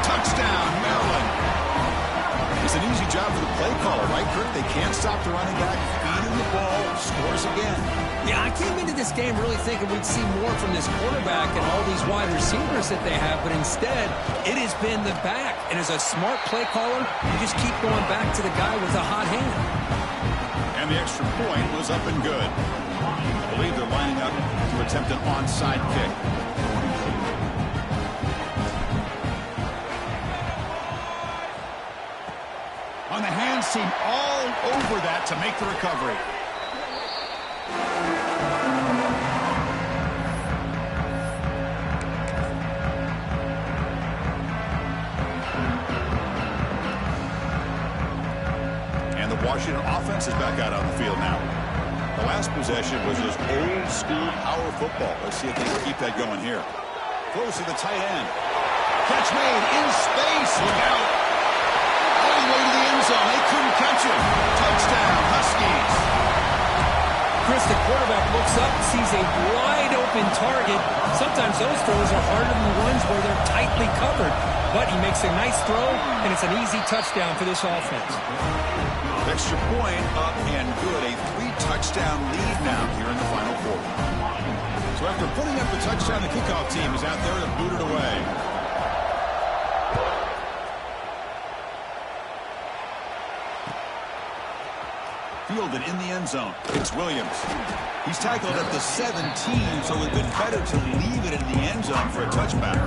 Touchdown, Maryland. It's an easy job for the play caller, right, Kirk? They can't stop the running back. Feed him the ball. Scores again. Yeah, I came into this game really thinking we'd see more from this quarterback and all these wide receivers that they have, but instead, it has been the back. And as a smart play caller, you just keep going back to the guy with a hot hand. And the extra point was up and good. I believe they're lining up to attempt an onside kick. seem all over that to make the recovery. And the Washington offense is back out on the field now. The last possession was just old-school power football. Let's see if they can keep that going here. Throws to the tight end. Catch made in space. Look out. All the way to the end zone. They couldn't catch him. Touchdown, Huskies. Chris, the quarterback looks up, sees a wide-open target. Sometimes those throws are harder than the ones where they're tightly covered. But he makes a nice throw, and it's an easy touchdown for this offense. Extra point up and good. A 3-touchdown lead now here in the final quarter. So after putting up the touchdown, the kickoff team is out there to boot it away. Fielded in the end zone. It's Williams. He's tackled at the 17, so it would have been better to leave it in the end zone for a touchback.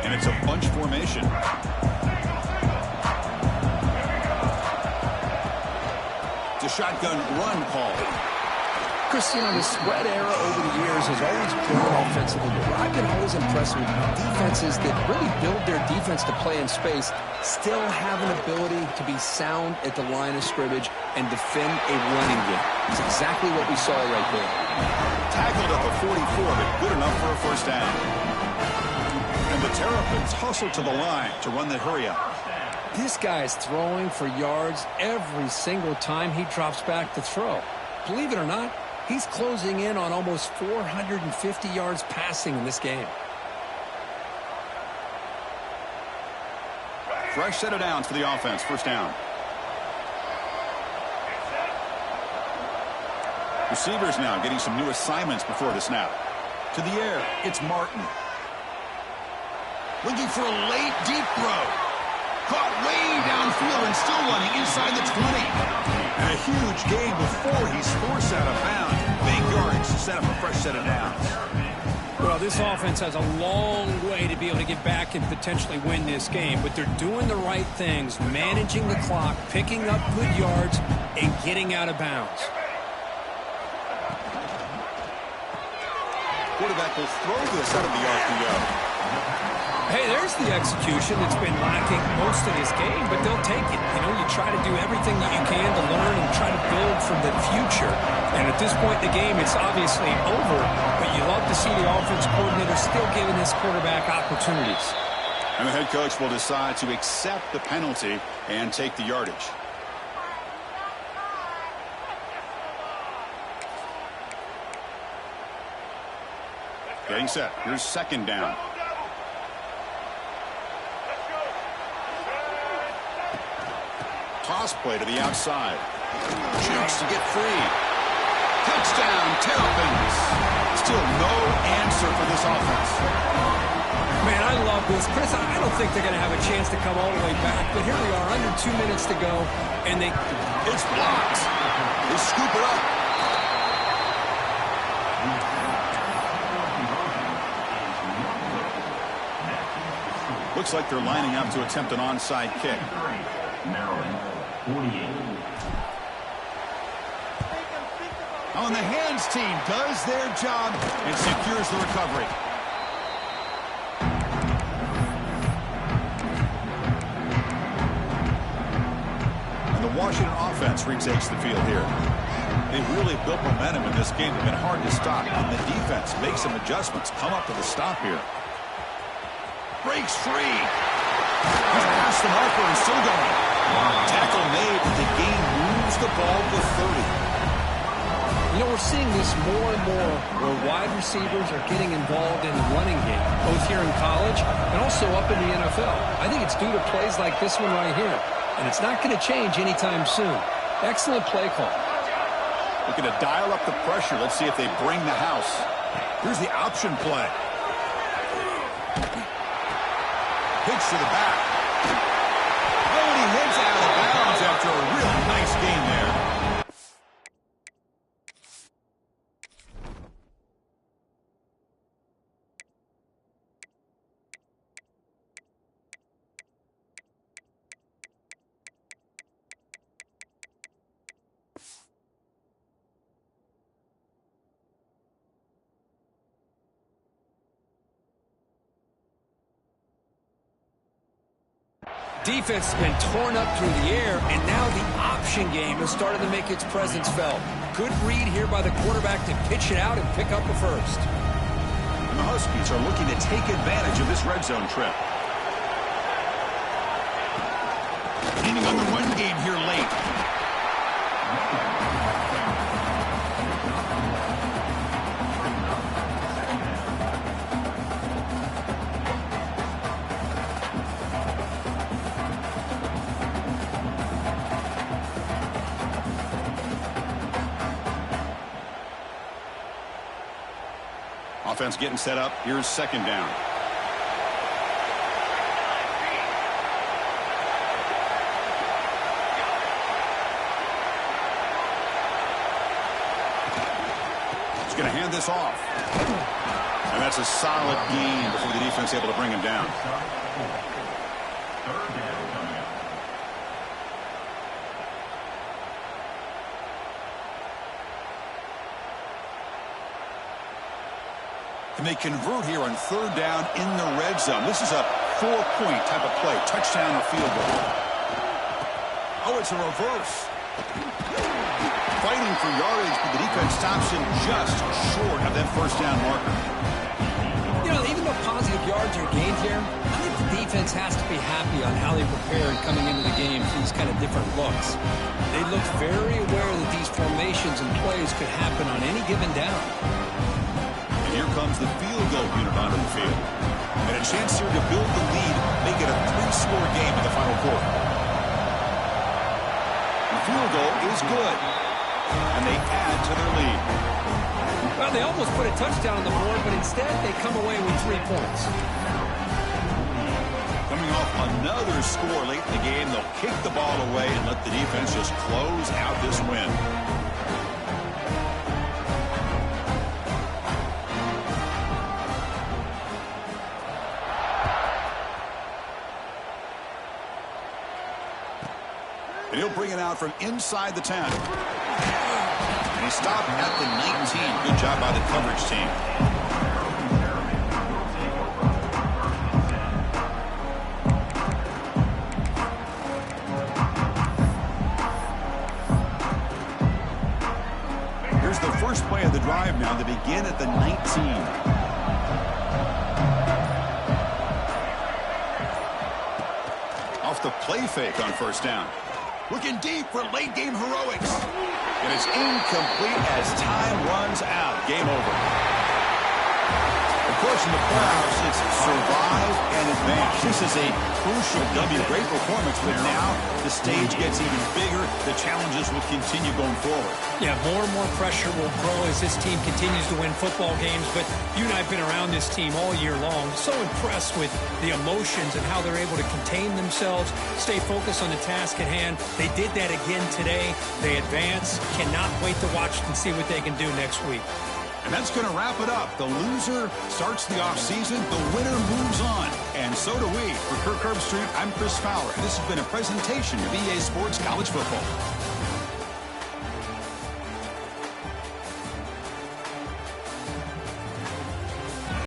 And it's a bunch formation. It's a shotgun run call. Chris, you know, the spread era over the years has always grown offensively. But I've been always impressed with defenses that really build their defense to play in space, still have an ability to be sound at the line of scrimmage and defend a running game. It's exactly what we saw right there. Tackled at the 44, but good enough for a first down. And the Terrapins hustle to the line to run the hurry-up. This guy is throwing for yards every single time he drops back to throw. Believe it or not, he's closing in on almost 450 yards passing in this game. Fresh set of downs for the offense. First down. Receivers now getting some new assignments before the snap. To the air, it's Martin. Looking for a late, deep throw. Caught way downfield and still running inside the 20. And a huge gain before he's forced out of bounds. Big yardage to set up a fresh set of downs. Well, this offense has a long way to be able to get back and potentially win this game, but they're doing the right things, managing the clock, picking up good yards, and getting out of bounds. Quarterback will throw this out of the RPO. Hey, there's the execution that's been lacking most of this game, but they'll take it. You know, you try to do everything that you can to learn and try to build for the future. And at this point in the game, it's obviously over, but you love to see the offense coordinator still giving this quarterback opportunities. And the head coach will decide to accept the penalty and take the yardage. Getting set. Here's second down. Toss play to the outside. Jukes to get free. Touchdown, Terrapins. Still no answer for this offense. Man, I love this. Chris, I don't think they're going to have a chance to come all the way back, but here we are, under 2 minutes to go, and It's blocked. They scoop it up. Looks like they're lining up to attempt an onside kick. Maryland, 48. On the hands team does their job and secures the recovery. And the Washington offense retakes the field here. They've really built momentum in this game. They've been hard to stop. And the defense makes some adjustments. Come up with a stop here. Breaks free. He's past the marker and still going. Tackle made. The game moves the ball to 30. You know, we're seeing this more and more where wide receivers are getting involved in the running game, both here in college and also up in the NFL. I think it's due to plays like this one right here, and it's not going to change anytime soon. Excellent play call. Looking to dial up the pressure. Let's see if they bring the house. Here's the option play. Pitch to the back. Oh, and he hits out of bounds after a real nice game there. Defense has been torn up through the air, and now the option game has started to make its presence felt. Good read here by the quarterback to pitch it out and pick up the first. And the Huskies are looking to take advantage of this red zone trip. Leaning on the run game here late. Offense getting set up. Here's second down. He's going to hand this off. And that's a solid gain before the defense able to bring him down. And they convert here on third down in the red zone. This is a 4-point type of play, touchdown or field goal. Oh, it's a reverse. Fighting for yardage, but the defense stops him just short of that first down marker. You know, even though positive yards are gained here, I think the defense has to be happy on how they prepared coming into the game for these kind of different looks. They looked very aware that these formations and plays could happen on any given down. Here comes the field goal unit onto the field. And a chance here to build the lead, make it a 3-score game in the final quarter. The field goal is good. And they add to their lead. Well, they almost put a touchdown on the board, but instead they come away with 3 points. Coming off another score late in the game, they'll kick the ball away and let the defense just close out this win. And he'll bring it out from inside the 10. And he stopped at the 19. Good job by the coverage team. Here's the first play of the drive now. They begin at the 19. Off the play fake on first down. Looking deep for late-game heroics. And it's incomplete as time runs out. Game over. Of course, in the playoffs, it's survive and advance. This is a crucial W. Great performance, but now the stage gets even bigger. The challenges will continue going forward. Yeah, more and more pressure will grow as this team continues to win football games. But you and I have been around this team all year long. So impressed with the emotions and how they're able to contain themselves, stay focused on the task at hand. They did that again today. They advance. Cannot wait to watch and see what they can do next week. And that's going to wrap it up. The loser starts the offseason. The winner moves on. And so do we. For Kirk Herbstreit, I'm Chris Fowler. And this has been a presentation of EA Sports College Football.